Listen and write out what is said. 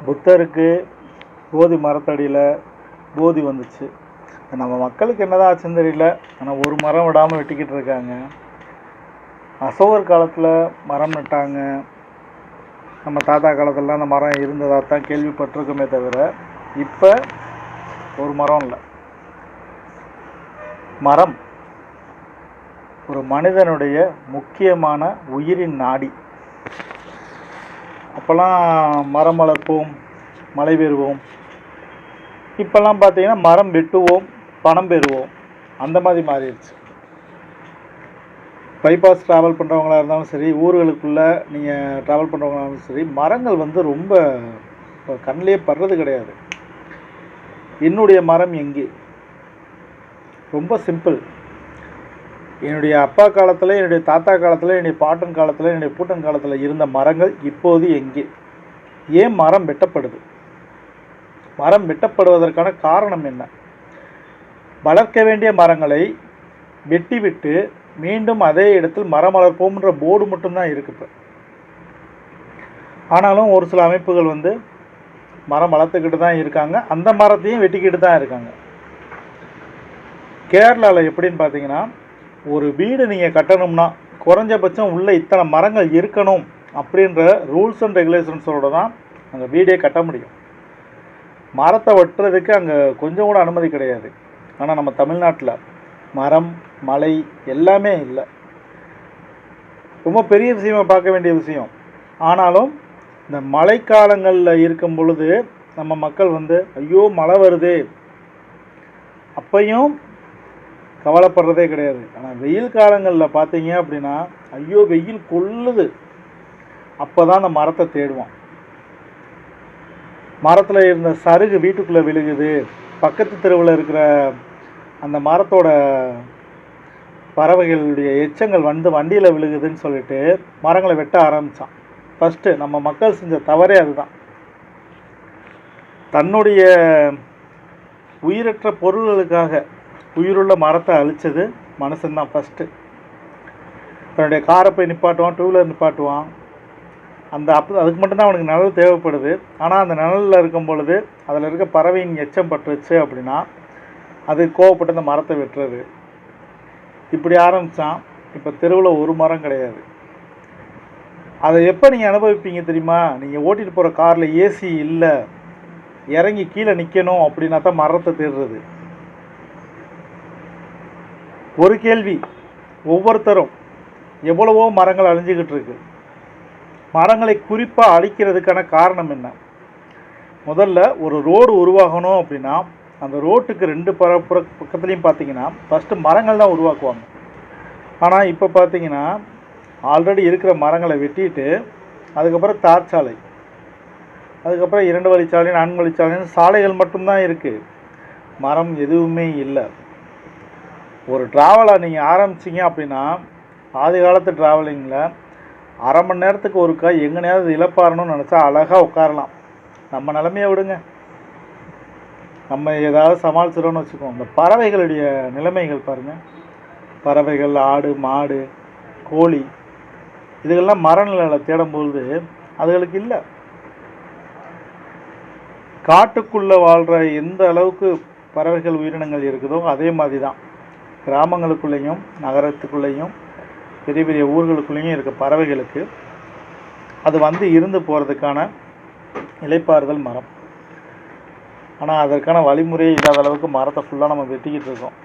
புத்தருக்கு போதி மரத்தடியில் போதி வந்துச்சு. நம்ம மக்களுக்கு என்னதான் ஆச்சுன்னு தெரியல. ஆனால் ஒரு மரம் விடாமல் வெட்டிக்கிட்டு இருக்காங்க. அசோகர் காலத்தில் மரம் நட்டாங்க. நம்ம தாத்தா காலத்துலலாம் அந்த மரம் இருந்ததாக தான் கேள்விப்பட்டிருக்கோமே தவிர இப்போ ஒரு மரம் இல்லை. மரம் ஒரு மனிதனுடைய முக்கியமான உயிரின் நாடி. அப்போல்லாம் மரம் வளர்ப்போம், மழை பெறுவோம். இப்போல்லாம் பார்த்தீங்கன்னா மரம் வெட்டுவோம், பணம் பெறுவோம். அந்த மாதிரி மாறிடுச்சு. பைபாஸ் ட்ராவல் பண்ணுறவங்களா இருந்தாலும் சரி, ஊர்களுக்குள்ளே நீங்கள் ட்ராவல் பண்ணுறவங்களா இருந்தாலும் சரி, மரங்கள் ரொம்ப இப்போ கண்ணிலே படுறது கிடையாது. என்னுடைய மரம் எங்கே? ரொம்ப சிம்பிள். என்னுடைய அப்பா காலத்தில், என்னுடைய தாத்தா காலத்தில், என்னுடைய பாட்டன் காலத்தில், என்னுடைய பூட்டன் காலத்தில் இருந்த மரங்கள் இப்போது எங்கே? ஏன் மரம் வெட்டப்படுது? மரம் வெட்டப்படுவதற்கான காரணம் என்ன? வளர்க்க வேண்டிய மரங்களை வெட்டிவிட்டு மீண்டும் அதே இடத்தில் மரம் வளர்ப்போம்ன்ற போர்டு மட்டும்தான் இருக்குது. ஆனாலும் ஒரு சில அமைப்புகள் மரம் வளர்த்துக்கிட்டு தான் இருக்காங்க, அந்த மரத்தையும் வெட்டிக்கிட்டு தான் இருக்காங்க. கேரளாவில் எப்படின்னு பார்த்தீங்கன்னா, ஒரு வீடு நீங்கள் கட்டணும்னா குறைஞ்சபட்சம் உள்ளே இத்தனை மரங்கள் இருக்கணும் அப்படின்ற ரூல்ஸ் அண்ட் ரெகுலேஷன்ஸோடு தான் அங்கே வீடே கட்ட முடியும். மரத்தை வெட்டுறதுக்கு அங்கே கொஞ்சம் கூட அனுமதி கிடையாது. ஆனால் நம்ம தமிழ்நாட்டில் மரம், மலை எல்லாமே இல்லை. ரொம்ப பெரிய விஷயமாக பார்க்க வேண்டிய விஷயம். ஆனாலும் இந்த மழைக்காலங்களில் இருக்கும் பொழுது நம்ம மக்கள் ஐயோ மழை வருது அப்பையும் கவலைப்படுறதே கிடையாது. ஆனால் வெயில் காலங்களில் பார்த்தீங்க அப்படின்னா ஐயோ வெயில் கொள்ளுது, அப்போ தான் அந்த மரத்தை தேடுவான். மரத்தில் இருந்த சருகு வீட்டுக்குள்ளே விழுகுது, பக்கத்து தெருவில் இருக்கிற அந்த மரத்தோட பறவைகளுடைய எச்சங்கள் வண்டியில் விழுகுதுன்னு சொல்லிட்டு மரங்களை வெட்ட ஆரம்பித்தான். ஃபஸ்ட்டு நம்ம மக்கள் செஞ்ச தவறே அதுதான். தன்னுடைய உயிரற்ற பொருள்களுக்காக உயிருள்ள மரத்தை அழித்தது மனுஷன்தான் ஃபஸ்ட்டு. தன்னுடைய காரை போய் நிப்பாட்டுவான், டூ வீலர் நிப்பாட்டுவான். அதுக்கு மட்டும்தான் அவனுக்கு நிழல் தேவைப்படுது. ஆனால் அந்த நிழலில் இருக்கும் பொழுது அதில் இருக்க பறவையின் எச்சம் பட்டுருச்சு அப்படின்னா அது கோவப்பட்டு அந்த மரத்தை வெட்டுறது. இப்படி ஆரம்பித்தான். இப்போ தெருவில் ஒரு மரம் கிடையாது. அதை எப்போ நீங்கள் அனுபவிப்பீங்க தெரியுமா? நீங்கள் ஓட்டிகிட்டு போகிற காரில் ஏசி இல்லை, இறங்கி கீழே நிற்கணும் அப்படின்னா தான் மரத்தை தேடுறது. ஒரு கேள்வி, ஒவ்வொருத்தரும் எவ்வளவோ மரங்கள் அழிஞ்சிக்கிட்டு இருக்கு. மரங்களை குறிப்பாக அழிக்கிறதுக்கான காரணம் என்ன? முதல்ல ஒரு ரோடு உருவாகணும் அப்படின்னா அந்த ரோட்டுக்கு ரெண்டு பக்கத்துலேயும் பார்த்தீங்கன்னா ஃபஸ்ட்டு மரங்கள் தான் உருவாக்குவாங்க. ஆனால் இப்போ பார்த்தீங்கன்னா ஆல்ரெடி இருக்கிற மரங்களை வெட்டிட்டு அதுக்கப்புறம் தார் சாலை, அதுக்கப்புறம் 2 வழிச்சாலை, 4 வழிச்சாலைன்னு சாலைகள் மட்டும்தான் இருக்குது. மரம் எதுவுமே இல்லை. ஒரு ட்ராவலை நீங்கள் ஆரம்பிச்சிங்க அப்படின்னா ஆதி காலத்து ட்ராவலிங்கில் அரை மணி நேரத்துக்கு ஒருக்கா எங்கனையாவது இழப்பாரணும்னு நினச்சா அழகாக உட்காரலாம். நம்ம நிலைமையை விடுங்க, நம்ம ஏதாவது சமாளிச்சிடணும்னு வச்சுக்கோம். இந்த பறவைகளுடைய நிலைமைகள் பாருங்கள். பறவைகள், ஆடு, மாடு, கோழி இதுகள்லாம் மரநிலைகளை தேடும்பொழுது அதுகளுக்கு இல்லை. காட்டுக்குள்ளே வாழ்கிற எந்த அளவுக்கு பறவைகள் உயிரினங்கள் இருக்குதோ அதே மாதிரி தான் கிராமங்களுக்குள்ளேயும் நகரத்துக்குள்ளேயும் பெரிய பெரிய ஊர்களுக்குள்ளேயும் இருக்க பறவைகளுக்கு அது இருந்து போகிறதுக்கான இளைப்பாறுதல் மரம். ஆனால் அதற்கான வழிமுறையே இல்லாத அளவுக்கு மரத்தை ஃபுல்லாக நம்ம வெட்டிக்கிட்டு இருக்கோம்.